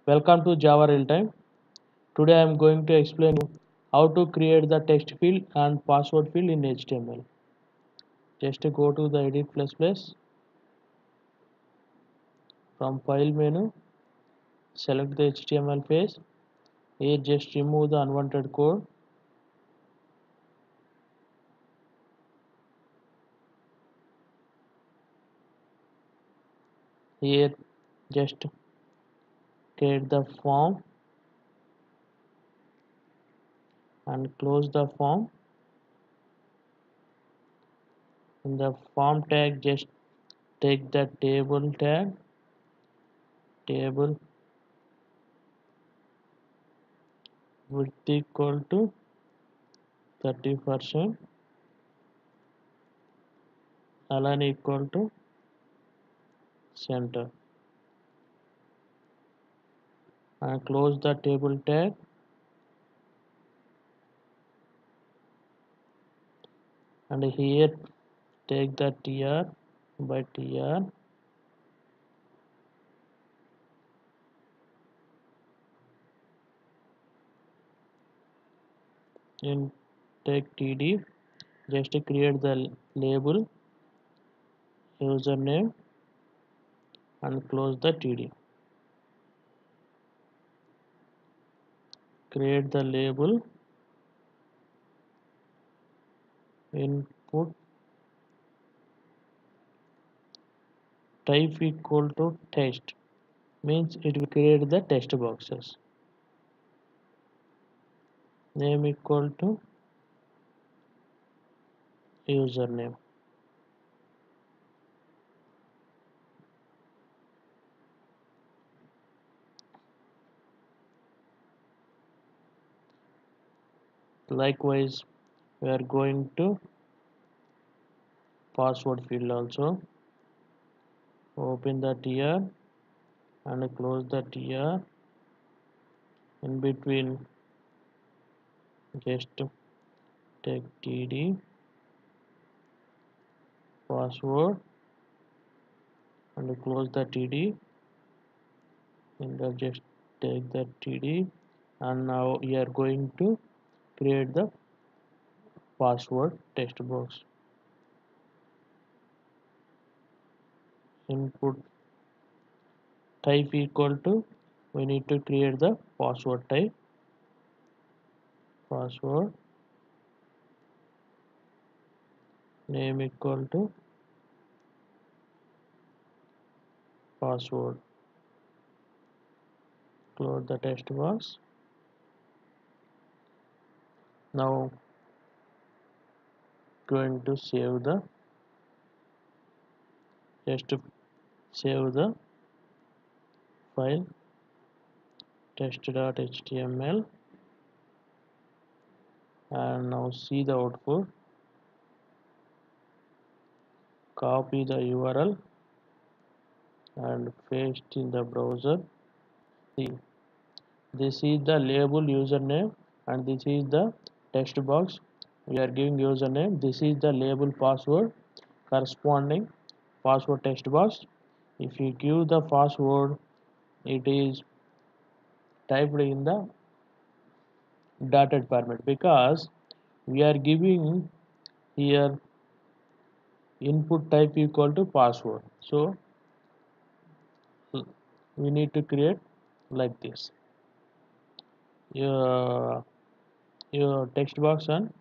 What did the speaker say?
Welcome to JavaRealTime. Today I am going to explain you how to create the text field and password field in HTML. Just go to the edit plus plus from file menu, select the HTML page. Here just remove the unwanted code. Here just create the form and close the form. In the form tag just take the table tag, table width equal to 30%, align equal to center, and close the table tag and here take the tr by tr and take td. Just create the label username and close the td. Create the label input type equal to text, means it will create the text boxes. Name equal to username. Likewise we are going to password field also. Open the tr and close the tr. In between just take td password and close the td and just take the td, and now we are going to create the password text box. Input type equal to, we need to create the password type, password. Name equal to password. Close the text box. Now going to save the, just save the file test.html and now see the output. Copy the URL and paste in the browser. See, this is the label username and this is the text box. We are giving username. This is the label password corresponding password text box. If you give the password, it is typed in the dotted format because we are giving here input type equal to password. So we need to create like this. Your text box and